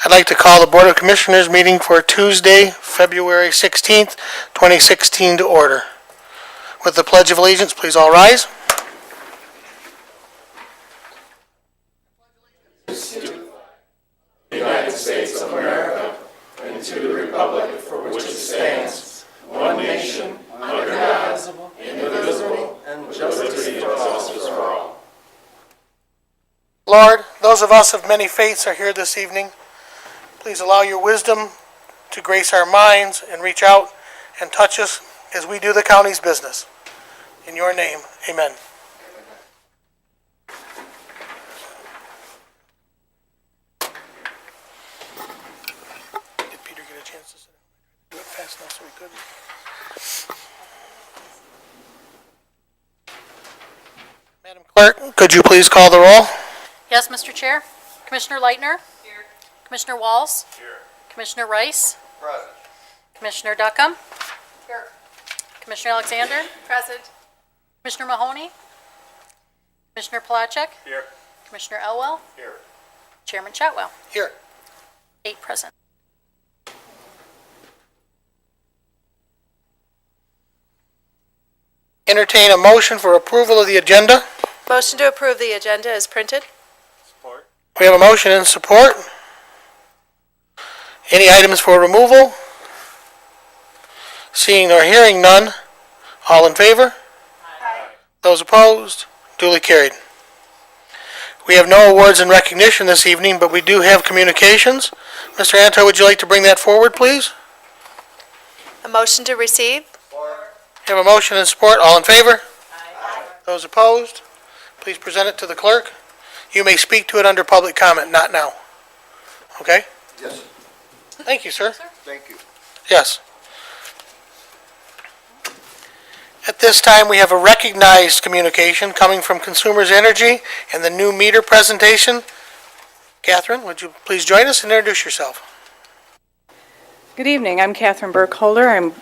I'd like to call the Board of Commissioners meeting for Tuesday, February 16th, 2016 to order. With the Pledge of Allegiance, please all rise. The United States of America, and to the republic for which it stands, one nation, under God, indivisible, and justice for all. Lord, those of us of many faiths are here this evening. Please allow your wisdom to grace our minds and reach out and touch us as we do the county's business. In your name, amen. Did Peter get a chance to sit down? Do it fast enough so we could. Madam Clerk, could you please call the roll? Yes, Mr. Chair. Commissioner Leitner? Here. Commissioner Walls? Here. Commissioner Rice? Present. Commissioner Duckham? Here. Commissioner Alexander? Present. Commissioner Mahoney? Commissioner Palachek? Here. Commissioner Elwell? Here. Chairman Chatwell? Here. 8 present. Entertain a motion for approval of the agenda. Motion to approve the agenda is printed. Support. We have a motion and support. Any items for removal? Seeing or hearing none, all in favor? Aye. Those opposed? Duly carried. We have no awards and recognition this evening, but we do have communications. Mr. Anto, would you like to bring that forward, please? A motion to receive. We have a motion and support. All in favor? Aye. Those opposed? Please present it to the clerk. You may speak to it under public comment, not now. Okay? Yes. Thank you, sir. Thank you. Yes. At this time, we have a recognized communication coming from Consumers Energy and the new meter presentation. Catherine, would you please join us and introduce yourself? Good evening. I'm Catherine Burkholder.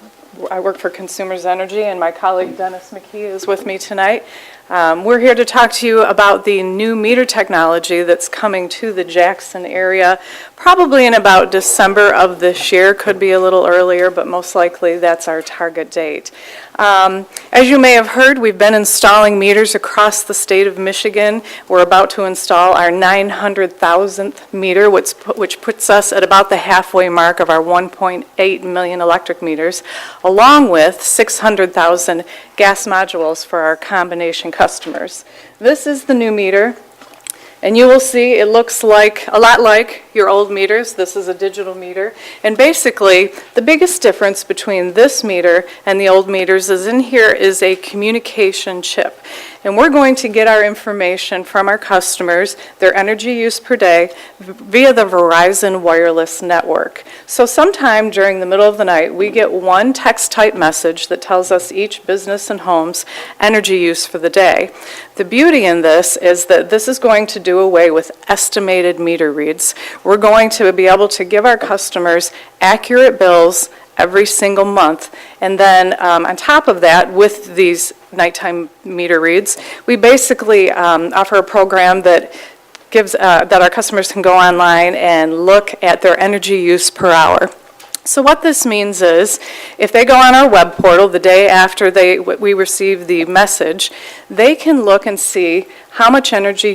I work for Consumers Energy, and my colleague Dennis McKee is with me tonight. We're here to talk to you about the new meter technology that's coming to the Jackson area, probably in about December of this year. Could be a little earlier, but most likely that's our target date. As you may have heard, we've been installing meters across the state of Michigan. We're about to install our 900,000th meter, which puts us at about the halfway mark of our 1.8 million electric meters, along with 600,000 gas modules for our combination customers. This is the new meter, and you will see it looks like a lot like your old meters. This is a digital meter, and basically the biggest difference between this meter and the old meters is in here is a communication chip, and we're going to get our information from our customers, their energy use per day, via the Verizon wireless network. So sometime during the middle of the night, we get one text type message that tells us each business and home's energy use for the day. The beauty in this is that this is going to do away with estimated meter reads. We're going to be able to give our customers accurate bills every single month. And then on top of that, with these nighttime meter reads, we basically offer a program that gives that our customers can go online and look at their energy use per hour. So what this means is, if they go on our web portal the day after we receive the message, they can look and see how much energy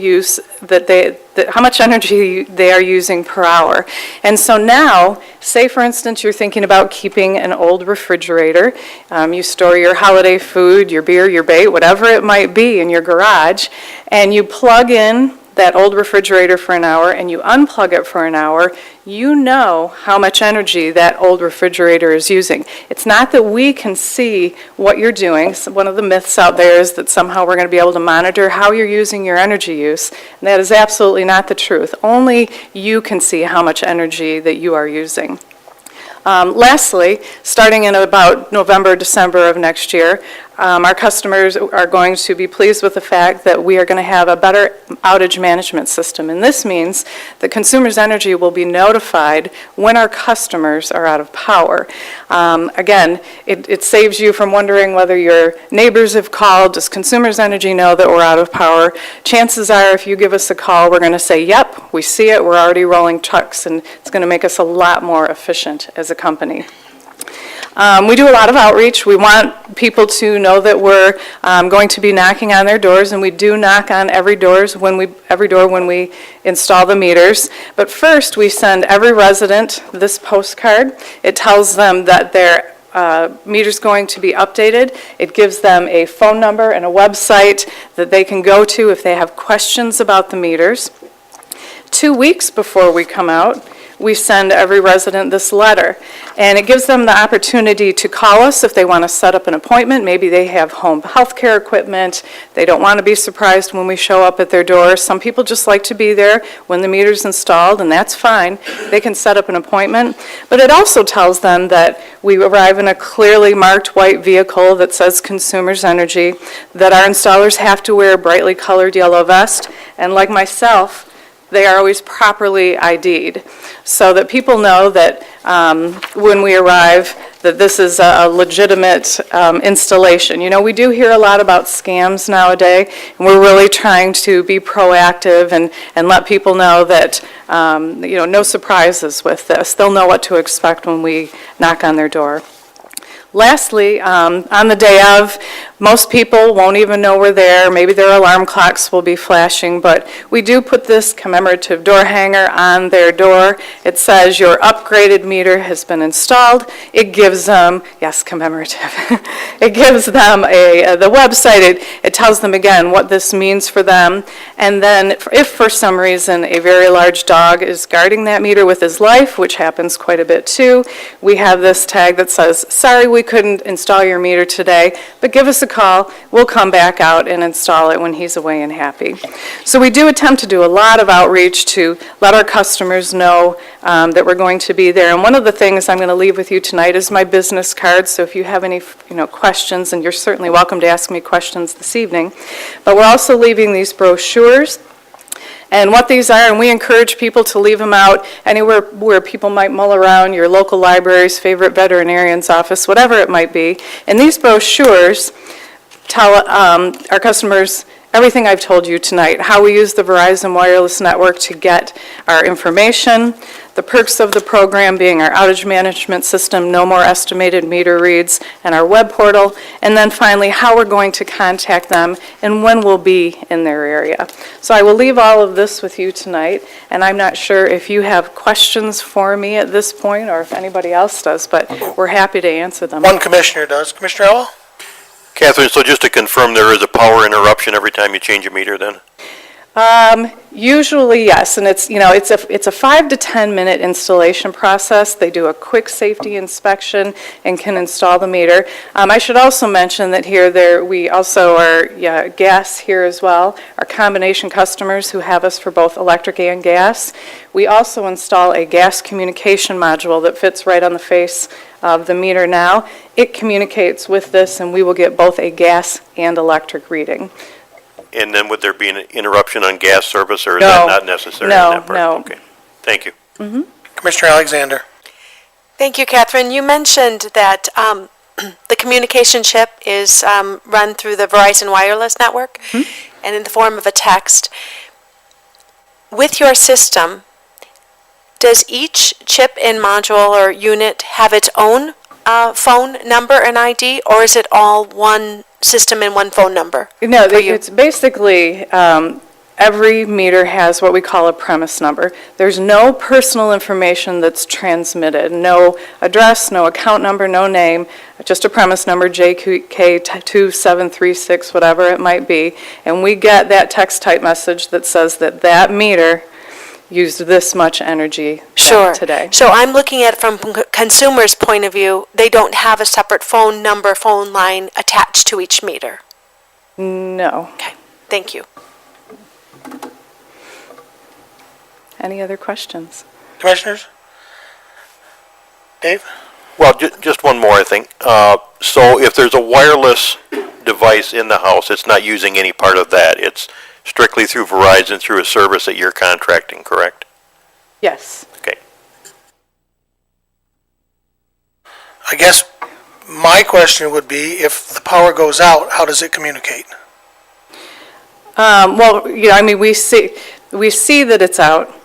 how much energy they are using per hour. And so now, say for instance you're thinking about keeping an old refrigerator, you store your holiday food, your beer, your bait, whatever it might be in your garage, and you plug in that old refrigerator for an hour and you unplug it for an hour, you know how much energy that old refrigerator is using. It's not that we can see what you're doing. So one of the myths out there is that somehow we're going to be able to monitor how you're using your energy use. And that is absolutely not the truth. Only you can see how much energy that you are using. Lastly, starting in about November, December of next year, our customers are going to be pleased with the fact that we are going to have a better outage management system. And this means that Consumers Energy will be notified when our customers are out of power. Again, it saves you from wondering whether your neighbors have called. Does Consumers Energy know that we're out of power? Chances are, if you give us a call, we're going to say, yep, we see it, we're already rolling trucks, and it's going to make us a lot more efficient as a company. We do a lot of outreach. We want people to know that we're going to be knocking on their doors, and we do knock on every door when we install the meters. But first, we send every resident this postcard. It tells them that their meter's going to be updated. It gives them a phone number and a website that they can go to if they have questions about the meters. 2 weeks before we come out, we send every resident this letter, and it gives them the opportunity to call us if they want to set up an appointment. Maybe they have home health care equipment. They don't want to be surprised when we show up at their door. Some people just like to be there when the meter's installed, and that's fine. They can set up an appointment. But it also tells them that we arrive in a clearly marked white vehicle that says Consumers Energy, that our installers have to wear a brightly colored yellow vest, and like myself, they are always properly ID'd, so that people know that when we arrive, that this is a legitimate installation. You know, we do hear a lot about scams nowadays, and we're really trying to be proactive and let people know that, you know, no surprises with this. They'll know what to expect when we knock on their door. Lastly, on the day of, most people won't even know we're there. Maybe their alarm clocks will be flashing, but we do put this commemorative door hanger on their door. It says, your upgraded meter has been installed. It gives them, yes, commemorative. It gives them the website. It tells them, again, what this means for them. And then if for some reason a very large dog is guarding that meter with his life, which happens quite a bit too, we have this tag that says, sorry, we couldn't install your meter today, but give us a call. We'll come back out and install it when he's away and happy. So we do attempt to do a lot of outreach to let our customers know that we're going to be there. And one of the things I'm going to leave with you tonight is my business card. So if you have any questions, and you're certainly welcome to ask me questions this evening, but we're also leaving these brochures. And what these are, and we encourage people to leave them out anywhere where people might mull around, your local library's favorite veterinarian's office, whatever it might be. And these brochures tell our customers everything I've told you tonight, how we use the Verizon Wireless Network to get our information, the perks of the program being our outage management system, no more estimated meter reads, and our web portal, and then finally how we're going to contact them and when we'll be in their area. So I will leave all of this with you tonight, and I'm not sure if you have questions for me at this point or if anybody else does, but we're happy to answer them. One commissioner does. Commissioner Elwell? Catherine, so just to confirm, there is a power interruption every time you change a meter then? Usually, yes, and it's a 5 to 10 minute installation process. They do a quick safety inspection and can install the meter. I should also mention that we also are gas here as well. Our combination customers who have us for both electric and gas. We also install a gas communication module that fits right on the face of the meter now. It communicates with this, and we will get both a gas and electric reading. And then would there be an interruption on gas service, or is that not necessary? No. Okay, thank you. Commissioner Alexander? Thank you, Catherine. You mentioned that the communication chip is run through the Verizon Wireless Network and in the form of a text. With your system, does each chip and module or unit have its own phone number and ID, or is it all one system and one phone number? No, it's basically every meter has what we call a premise number. There's no personal information that's transmitted, no address, no account number, no name, just a premise number, JK2736, whatever it might be, and we get that text type message that says that meter used this much energy today. So I'm looking at it from consumer's point of view. They don't have a separate phone number, phone line attached to each meter. No. Okay, thank you. Any other questions? Commissioners? Dave? Well, just one more, I think. So if there's a wireless device in the house, it's not using any part of that. It's strictly through Verizon, through a service that you're contracting, correct? Yes. Okay. I guess my question would be, if the power goes out, how does it communicate? Well, I mean, we see that it's out,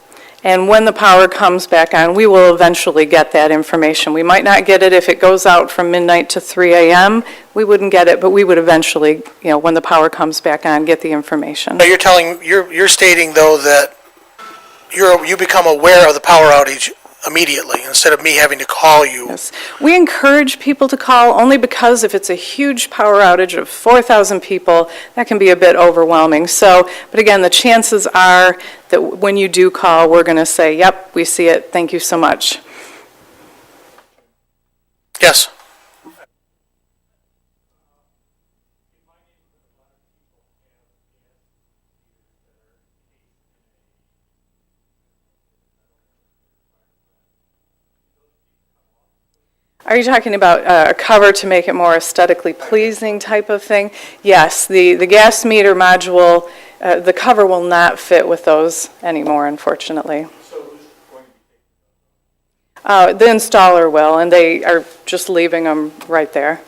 and when the power comes back on, we will eventually get that information. We might not get it if it goes out from midnight to 3 a.m. We wouldn't get it, but we would eventually, when the power comes back on, get the information. But you're stating though that you become aware of the power outage immediately instead of me having to call you. Yes. We encourage people to call only because if it's a huge power outage of 4,000 people, that can be a bit overwhelming. So, but again, the chances are that when you do call, we're going to say, yep, we see it, thank you so much. Yes. Are you talking about a cover to make it more aesthetically pleasing type of thing? Yes, the gas meter module, the cover will not fit with those anymore, unfortunately. The installer will, and they are just leaving them right there.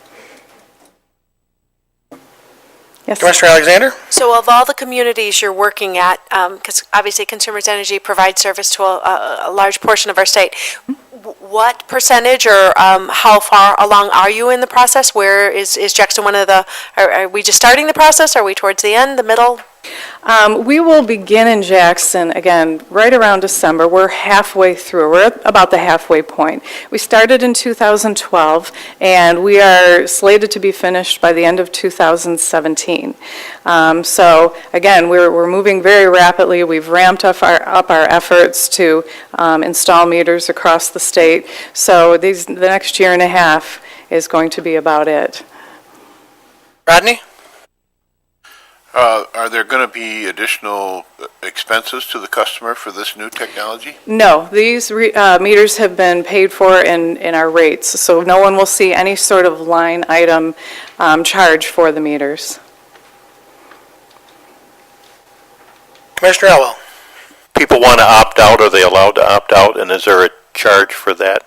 Yes. Commissioner Alexander? So of all the communities you're working at, because obviously Consumers Energy provides service to a large portion of our state, what percentage or how far along are you in the process? Where is Jackson one of the, are we just starting the process? Are we towards the end, the middle? We will begin in Jackson, again, right around December. We're halfway through. We're at about the halfway point. We started in 2012, and we are slated to be finished by the end of 2017. So, again, we're moving very rapidly. We've ramped up our efforts to install meters across the state. So the next year and a half is going to be about it. Rodney? Are there going to be additional expenses to the customer for this new technology? No, these meters have been paid for in our rates, so no one will see any sort of line item charge for the meters. Commissioner Elwell? People want to opt out, are they allowed to opt out, and is there a charge for that?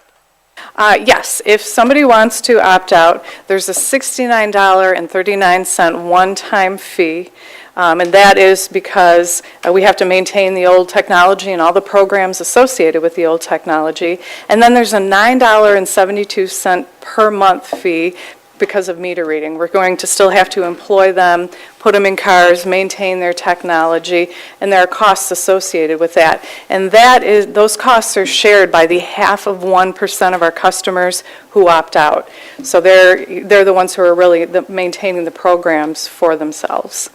Yes, if somebody wants to opt out, there's a $69.39 one-time fee, and that is because we have to maintain the old technology and all the programs associated with the old technology. And then there's a $9.72 per month fee because of meter reading. We're going to still have to employ them, put them in cars, maintain their technology, and there are costs associated with that. And those costs are shared by the 0.5% of our customers who opt out. So they're the ones who are really maintaining the programs for themselves.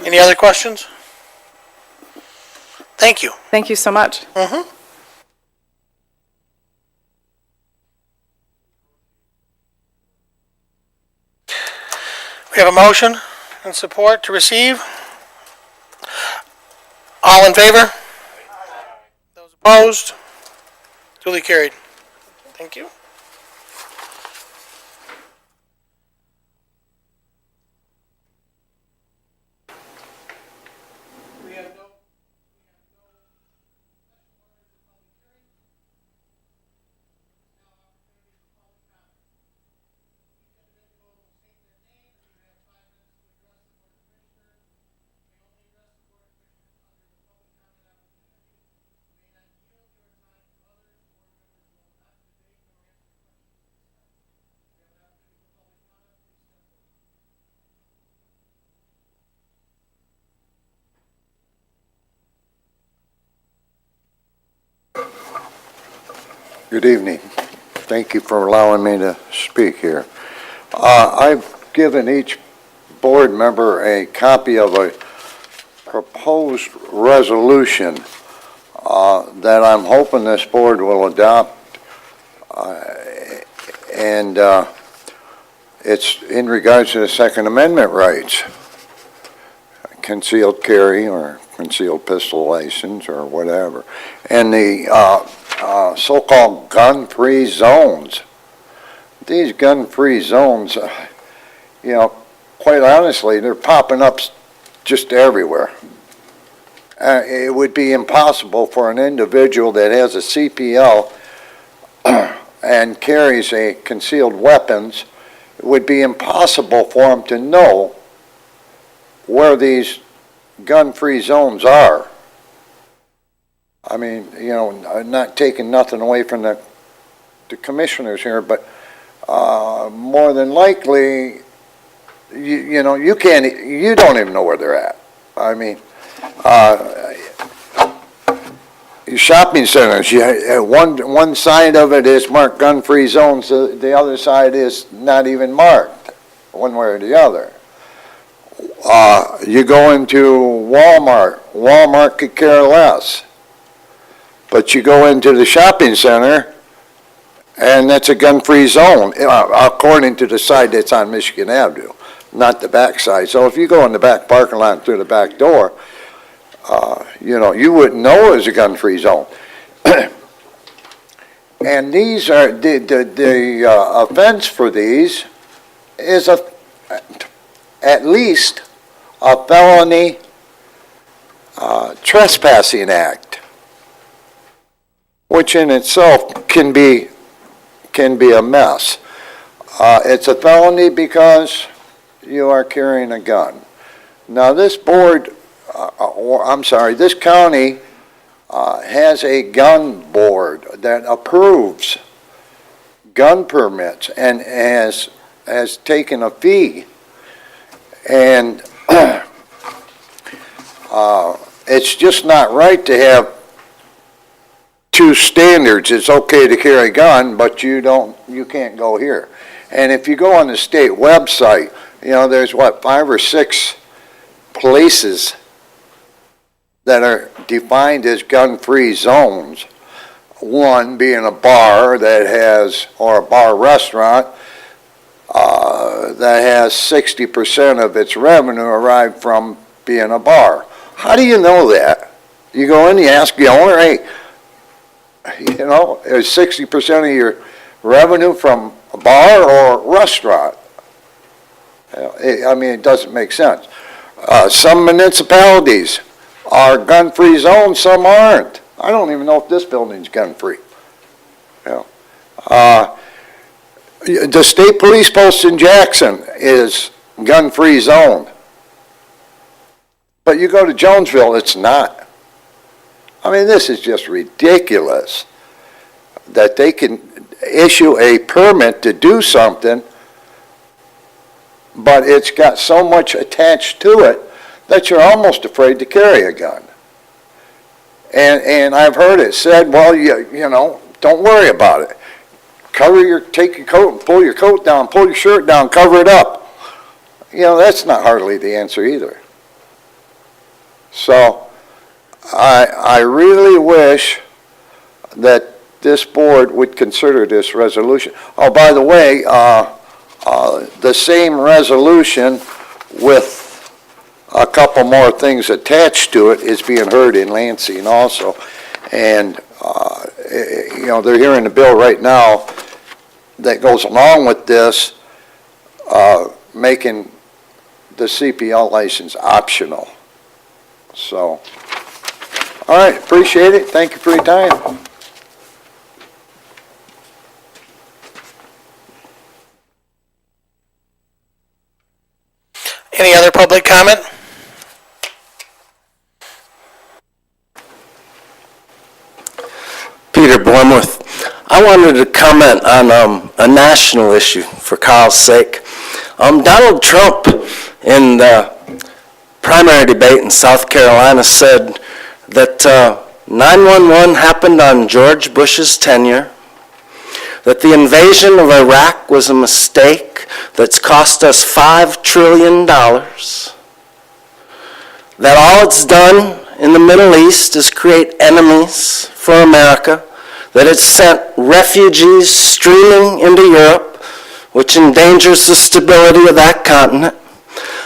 Any other questions? Thank you. Thank you so much. We have a motion and support to receive. All in favor? Those opposed? Duly carried. Thank you. Good evening. Thank you for allowing me to speak here. I've given each board member a copy of a proposed resolution that I'm hoping this board will adopt, and it's in regards to the Second Amendment rights, concealed carry or concealed pistol license or whatever, and the so-called gun-free zones these gun-free zones, you know, quite honestly, they're popping up just everywhere. It would be impossible for an individual that has a CPL and carries a concealed weapons, it would be impossible for him to know where these gun-free zones are. I mean, you know, I'm not taking nothing away from the commissioners here, but more than likely, you know, you don't even know where they're at. I mean, shopping centers, one side of it is marked gun-free zones, the other side is not even marked, one way or the other. You go into Walmart could care less. But you go into the shopping center, and that's a gun-free zone, according to the side that's on Michigan Avenue, not the back side. So if you go in the back parking lot through the back door, you know, you wouldn't know it was a gun-free zone. And these are, the offense for these is at least a felony trespassing act, which in itself can be a mess. It's a felony because you are carrying a gun. Now this board, this county has a gun board that approves gun permits and has taken a fee. And it's just not right to have two standards. It's okay to carry a gun, but you can't go here. And if you go on the state website, you know, there's 5 or 6 places that are defined as gun-free zones. One being a bar or a bar restaurant that has 60% of its revenue arrived from being a bar. How do you know that? You go in, you ask the owner, hey, you know, is 60% of your revenue from a bar or restaurant? I mean, it doesn't make sense. Some municipalities are gun-free zones, some aren't. I don't even know if this building's gun-free. You know. The state police post in Jackson is gun-free zone. But you go to Jonesville, it's not. I mean, this is just ridiculous that they can issue a permit to do something, but it's got so much attached to it that you're almost afraid to carry a gun. And I've heard it said, well, you know, don't worry about it. Take your coat and pull your coat down, pull your shirt down, cover it up. You know, that's not hardly the answer either. So I really wish that this board would consider this resolution. Oh, by the way, the same resolution with a couple more things attached to it is being heard in Lansing also. And, you know, they're hearing the bill right now that goes along with this, making the CPL license optional. So, all right, appreciate it. Thank you for your time. Any other public comment? Peter Blumworth. I wanted to comment on a national issue for Kyle's sake. Donald Trump in the primary debate in South Carolina said that 9/11 happened on George Bush's tenure, that the invasion of Iraq was a mistake that's cost us $5 trillion, that all it's done in the Middle East is create enemies for America, that it's sent refugees streaming into Europe, which endangers the stability of that continent.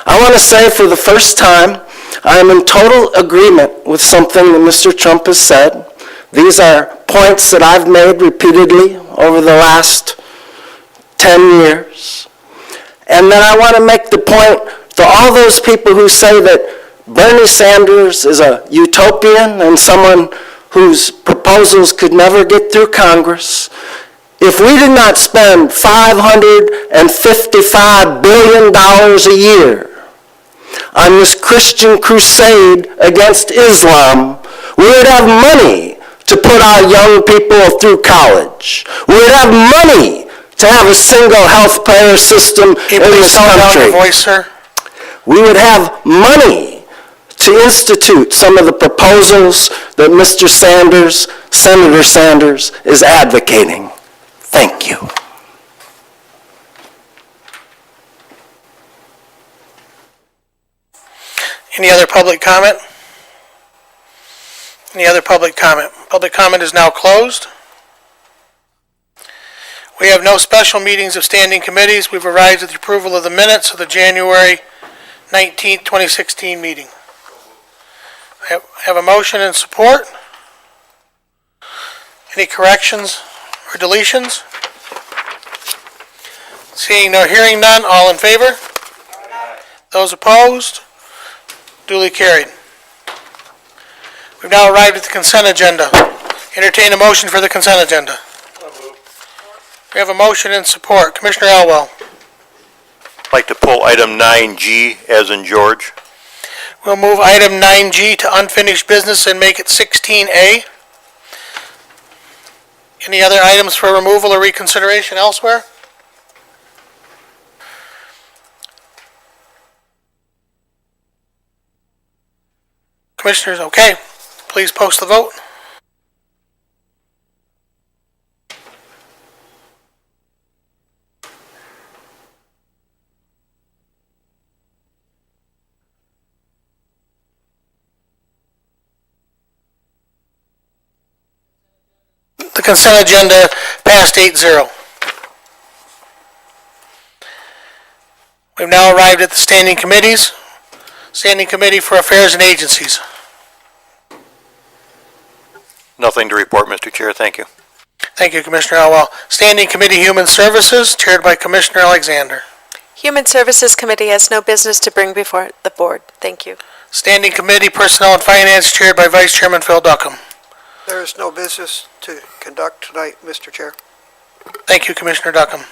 I want to say for the first time, I am in total agreement with something that Mr. Trump has said. These are points that I've made repeatedly over the last 10 years. And then I want to make the point to all those people who say that Bernie Sanders is a utopian and someone whose proposals could never get through Congress. If we did not spend $555 billion a year on this Christian crusade against Islam, we would have money to put our young people through college. We would have money to have a single health care system Can in you please this tone down your country. voice, sir? We would have money to institute some of the proposals that Mr. Sanders, Senator Sanders, is advocating. Thank you. Any other public comment? Any other public comment? Public comment is now closed. We have no special meetings of standing committees. We've arrived at the approval of the minutes of the January 19th, 2016 meeting. I have a motion and support. Any corrections or deletions? Seeing no, hearing none, all in favor? Those opposed? Duly carried. We've now arrived at the consent agenda. Entertain a motion for the consent agenda. We have a motion and support. Commissioner Elwell. I'd like to pull item 9G as in George. We'll move item 9G to unfinished business and make it 16A. Any other items for removal or reconsideration elsewhere? Commissioners, okay. Please post the vote. The consent agenda passed 8-0. We've now arrived at the standing committees. Standing Committee for Affairs and Agencies. Nothing to report, Mr. Chair. Thank you. Thank you, Commissioner Elwell. Standing Committee Human Services, chaired by Commissioner Alexander. Human Services Committee has no business to bring before the board. Thank you. Standing Committee Personnel and Finance, chaired by Vice Chairman Phil Duckham. There is no business to conduct tonight, Mr. Chair. Thank you, Commissioner Duckham.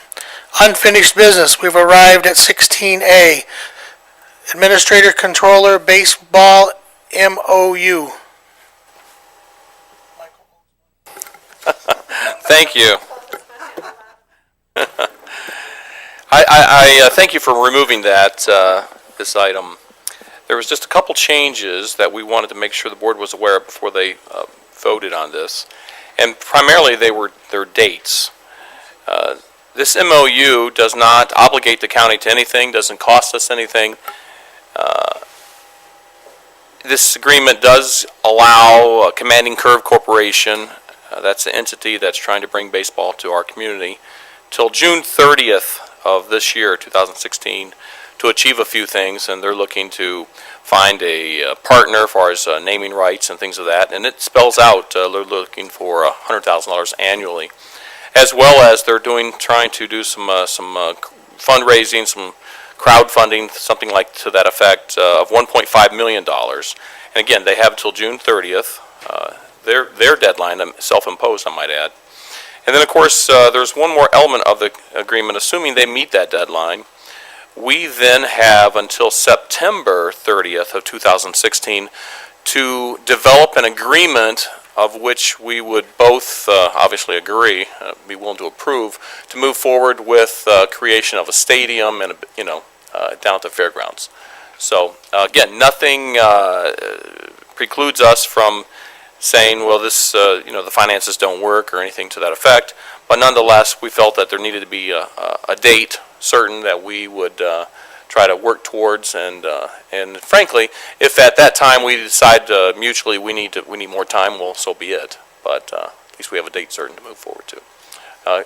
Unfinished business, we've arrived at 16A. Administrator Controller Baseball MOU. Thank you. I thank you for removing that, this item. There was just a couple changes that we wanted to make sure the board was aware of before they voted on this. And primarily their dates. This MOU does not obligate the county to anything, doesn't cost us anything. This agreement does allow Commanding Curve Corporation, that's the entity that's trying to bring baseball to our community, till June 30th of this year, 2016, to achieve a few things, and they're looking to find a partner as far as naming rights and things of that, and it spells out they're looking for $100,000 annually, as well as they're trying to do some fundraising, some crowdfunding, something like to that effect, of $1.5 million. And again, they have until June 30th, their deadline, self-imposed, I might add. And then, of course, there's one more element of the agreement. Assuming they meet that deadline, we then have until September 30th of 2016 to develop an agreement of which we would both obviously agree, be willing to approve, to move forward with creation of a stadium and down at the fairgrounds. So again, nothing precludes us from saying, well, this the finances don't work or anything to that effect. But nonetheless, we felt that there needed to be a date certain that we would try to work towards, and frankly, if at that time we decide mutually we need more time, well, so be it. But at least we have a date certain to move forward to.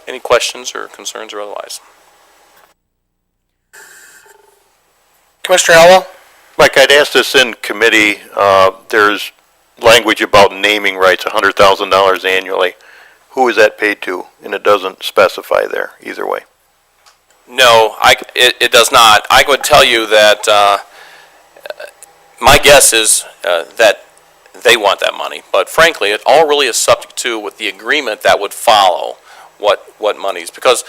Any questions or concerns or otherwise? Commissioner Elwell? Mike, I'd asked this in committee. There's language about naming rights, $100,000 annually. Who is that paid to? And it doesn't specify there either way. No, it does not. I would tell you that my guess is that they want that money, but frankly, it all really is subject to with the agreement that would follow what monies, because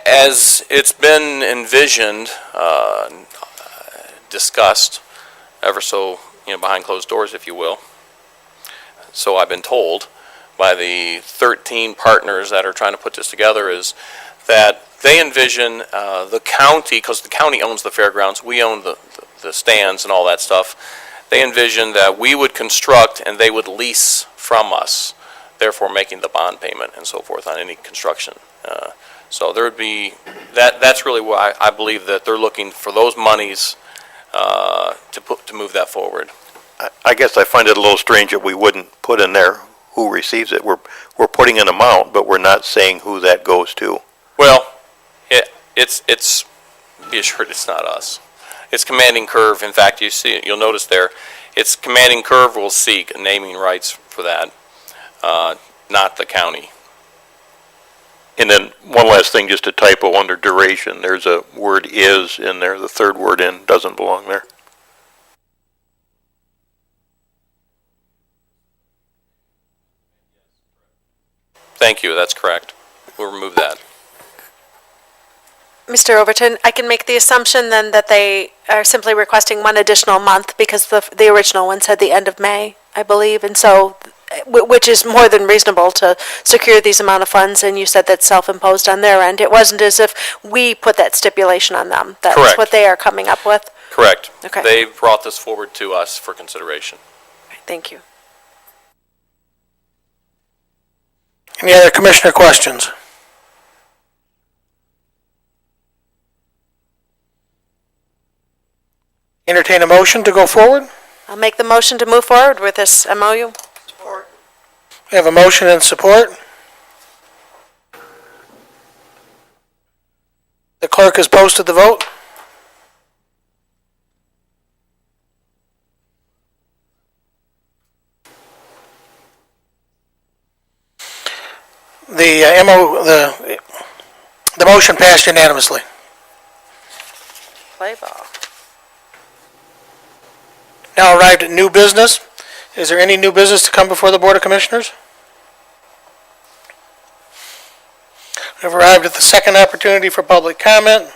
as it's been envisioned, discussed, ever so, behind closed doors, if you will, so I've been told by the 13 partners that are trying to put this together, is that they envision the county, because the county owns the fairgrounds, we own the stands and all that stuff. They envision that we would construct and they would lease from us, therefore making the bond payment and so forth on any construction. So there would be, that's really why I believe that they're looking for those monies to move that forward. I guess I find it a little strange that we wouldn't put in there who receives it. We're putting an amount, but we're not saying who that goes to. Well, it's be assured it's not us. It's Commanding Curve. In fact, you'll notice there, it's Commanding Curve will seek naming rights for that, not the county. And then one last thing, just a typo under duration. There's a word "is" in there. The third word "in" doesn't belong there. Thank you, that's correct. We'll remove that. Mr. Overton, I can make the assumption then that they are simply requesting one additional month because the original one said the end of May, I believe, and so, which is more than reasonable to secure these amount of funds, and you said that's self-imposed on their end. It wasn't as if we put that stipulation on them. That's Correct. what they are coming up with. Correct. Okay. They brought this forward to us for consideration. Thank you. Any other commissioner questions? Entertain a motion to go forward. I'll make the motion to move forward with this MOU. Support. We have a motion and support. The clerk has posted the vote. The motion passed unanimously. Play ball. Now arrived at new business. Is there any new business to come before the Board of Commissioners? We've arrived at the second opportunity for public comment.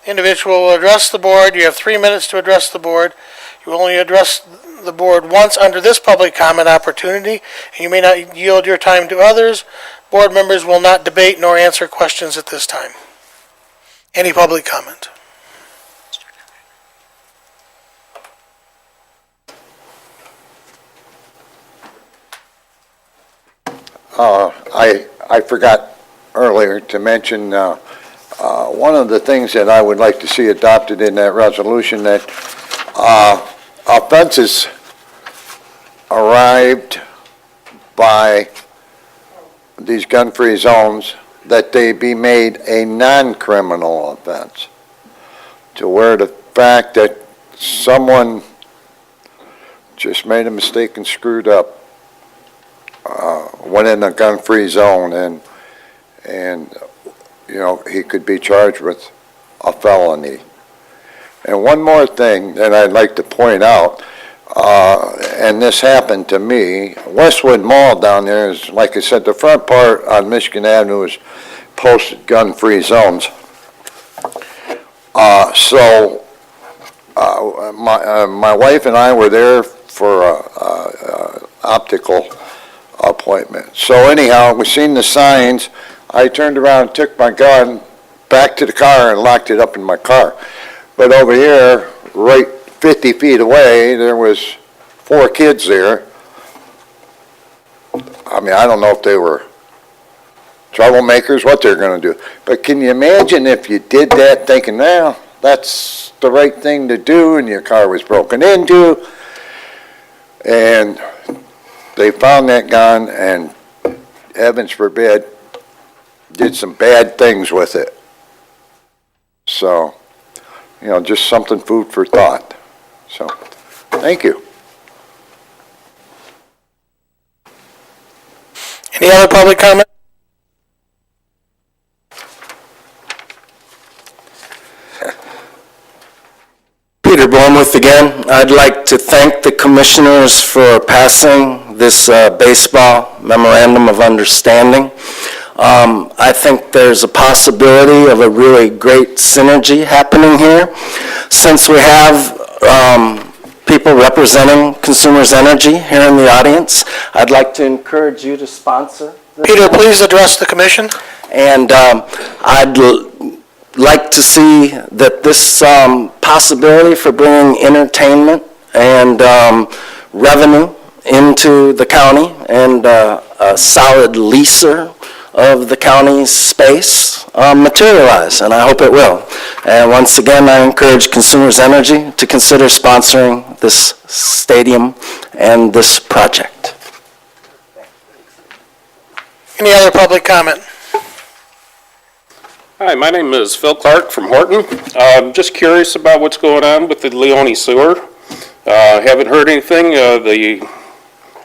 The individual will address the board. You have 3 minutes to address the board. You will only address the board once under this public comment opportunity, and you may not yield your time to others. Board members will not debate nor answer questions at this time. Any public comment? I forgot earlier to mention, one of the things that I would like to see adopted in that resolution, that offenses arrived by these gun-free zones, that they be made a non-criminal offense, to where the fact that someone just made a mistake and screwed up, went in a gun-free zone, and he could be charged with a felony. And one more thing that I'd like to point out, and this happened to me, Westwood Mall down there is, like I said, the front part on Michigan Avenue is posted gun-free zones. So my wife and I were there for a optical appointment. So anyhow, we seen the signs. I turned around and took my gun back to the car and locked it up in my car. But over here, right 50 feet away, there was 4 kids there. I mean, I don't know if they were troublemakers, what they're going to do. But can you imagine if you did that thinking, well, that's the right thing to do, and your car was broken into, and they found that gun, and heavens forbid, did some bad things with it. So, just something food for thought. So, thank you. Any other public comment? with again. I'd like to thank the commissioners for passing this baseball memorandum of understanding. I think there's a possibility of a really great synergy happening here. Since we have people representing Consumers Energy here in the audience, I'd like to encourage you to sponsor this. Peter, please address the commission. And I'd like to see that this possibility for bringing entertainment and revenue into the county and a solid leaser of the county's space materialize, and I hope it will. And once again, I encourage Consumers Energy to consider sponsoring this stadium and this project. Any other public comment? Hi, my name is Phil Clark from Horton. I'm just curious about what's going on with the Leone sewer. Haven't heard anything. The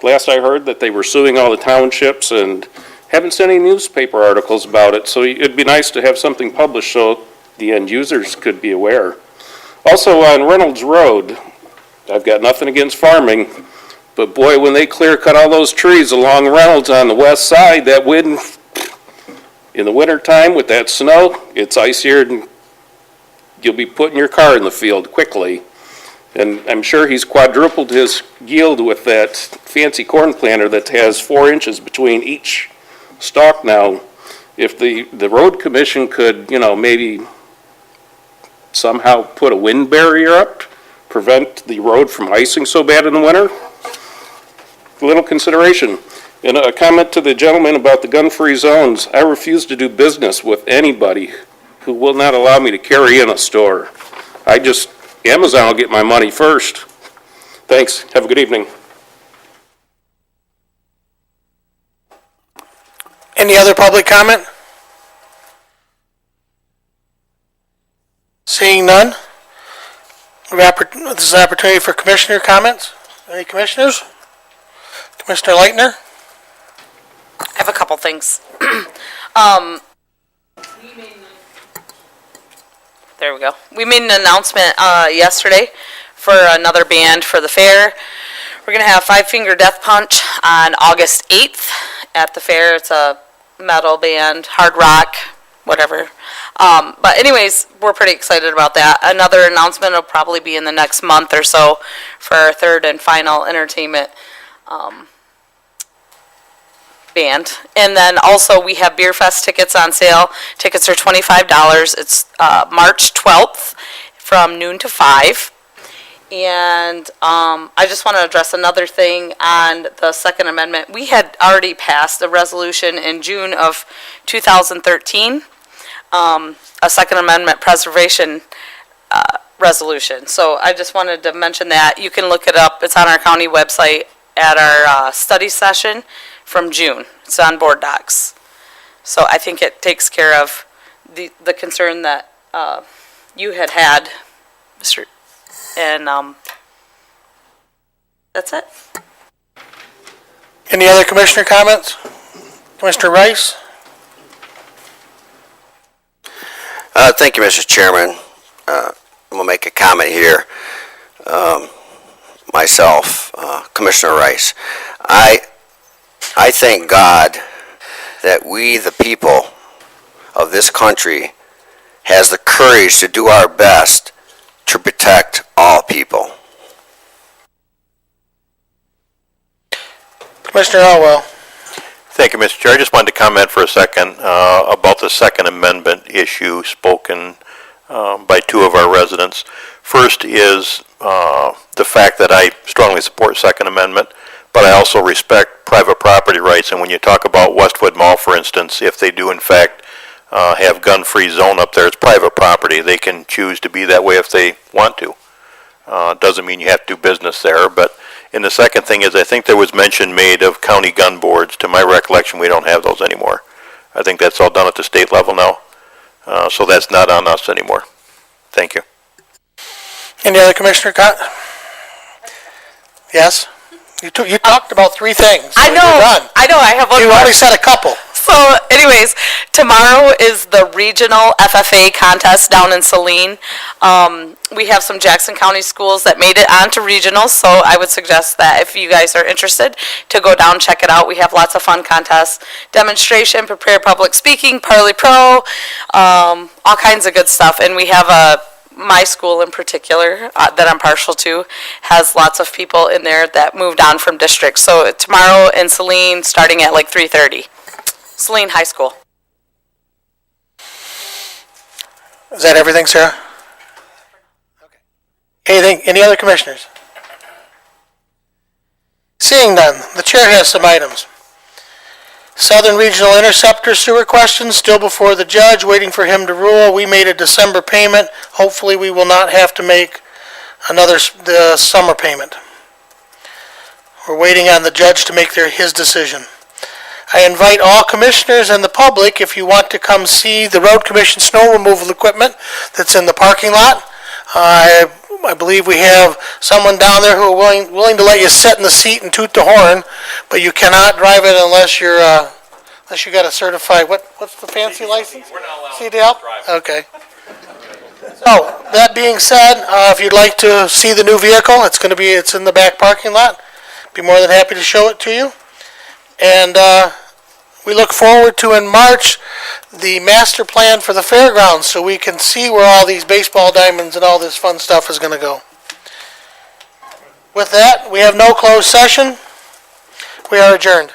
last I heard that they were suing all the townships and haven't seen any newspaper articles about it. So it'd be nice to have something published so the end users could be aware. Also on Reynolds Road, I've got nothing against farming, but boy, when they clear cut all those trees along Reynolds on the west side, that wind in the wintertime with that snow, it's icier and you'll be putting your car in the field quickly. And I'm sure he's quadrupled his yield with that fancy corn planter that has 4 inches between each stalk now. If the road commission could, maybe somehow put a wind barrier up, prevent the road from icing so bad in the winter, a little consideration. And a comment to the gentleman about the gun-free zones. I refuse to do business with anybody who will not allow me to carry in a store. Amazon will get my money first. Thanks. Have a good evening. Any other public comment? Seeing none, this is an opportunity for commissioner comments. Any commissioners? Commissioner Leitner? I have a couple things. There we go. We made an announcement yesterday for another band for the fair. We're going to have Five Finger Death Punch on August 8th at the fair. It's a metal band, hard rock, whatever. But anyways, we're pretty excited about that. Another announcement will probably be in the next month or so for our third and final entertainment band. And then also we have Beer Fest tickets on sale. Tickets are $25. It's March 12th from noon to 5. And I just want to address another thing on the Second Amendment. We had already passed a resolution in June of 2013, a Second Amendment preservation resolution. So I just wanted to mention that. You can look it up. It's on our county website at our study session from June. It's on board docs. So I think it takes care of the concern that you had, Mr. And that's it. Any other commissioner comments? Commissioner Rice? Thank you, Mr. Chairman. I'm going to make a comment here. Myself, Commissioner Rice. I thank God that we, the people of this country, has the courage to do our best to protect all people. Commissioner Elwell? Thank you, Mr. Chair. I just wanted to comment for a second about the Second Amendment issue spoken by two of our residents. First is the fact that I strongly support Second Amendment, but I also respect private property rights. And when you talk about Westwood Mall, for instance, if they do in fact have gun-free zone up there, it's private property. They can choose to be that way if they want to. Doesn't mean you have to do business there. But and the second thing is, I think there was mention made of county gun boards. To my recollection, we don't have those anymore. I think that's all done at the state level now. So that's not on us anymore. Thank you. Any other commissioner Yes? You talked about three things. I know. You're done. I know. I have one You more. already said a couple. So anyways, tomorrow is the regional FFA contest down in Saline. We have some Jackson County schools that made it onto regional, so I would suggest that if you guys are interested, to go down, check it out. We have lots of fun contests, demonstration, prepare public speaking, Parley Pro, all kinds of good stuff. And we have my school in particular, that I'm partial to, has lots of people in there that moved on from districts. So tomorrow in Saline, starting at like 3:30. Saline High School. Is that everything, Sarah? Okay. Any other commissioners? Seeing none, the chair has some items. Southern Regional Interceptor sewer question, still before the judge, waiting for him to rule. We made a December payment. Hopefully, we will not have to make another summer payment. We're waiting on the judge to make his decision. I invite all commissioners and the public, if you want to come see the road commission snow removal equipment that's in the parking lot. I believe we have someone down there who are willing to let you sit in the seat and toot the horn, but you cannot drive it unless you got a certified, what's the fancy license? We're not allowed CDL? to drive. Okay. So, that being said, if you'd like to see the new vehicle, it's in the back parking lot. Be more than happy to show it to you. And we look forward to, in March, the master plan for the fairgrounds, so we can see where all these baseball diamonds and all this fun stuff is going to go. With that, we have no closed session. We are adjourned.